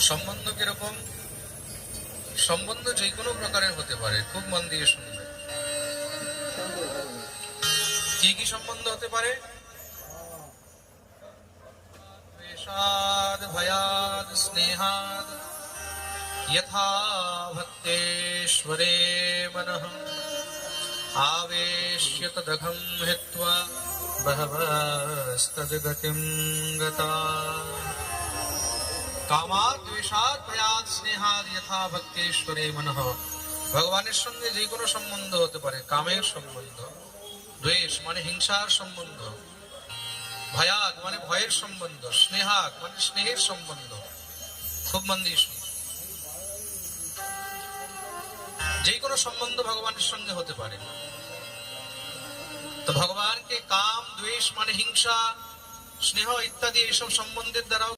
সম্বন্ধ কিরকম? সম্বন্ধ যে কোনো প্রকারের হতে পারে, খুব মন দিয়ে শুনবে। কি কি সম্বন্ধ হতে পারে? দ্বেষাদ ভয়াদ স্নেহাদ यथा भक्तेश्वरे मनः आवेश्य तदघं हित्वा बहवस्तद्गतिं गताः। कामात् द्वेषात् भयात् स्नेहात् यथा भक्तेश्वरे मनः। ভগবানের সঙ্গে যে কোনো সম্বন্ধ হতে পারে। কামের সম্বন্ধ, দ্বেষ মানে হিংসার সম্বন্ধ, ভয়াৎ মানে ভয়ের সম্বন্ধ, স্নেহাৎ মানে স্নেহের সম্বন্ধ। খুব মন দিয়ে শুনুন। যে কোনো সম্বন্ধ ভগবানের সঙ্গে হতে পারে। তো ভগবানকে কাম, দ্বেষ মানে হিংসা, স্নেহ ইত্যাদি এইসব সম্বন্ধের দ্বারাও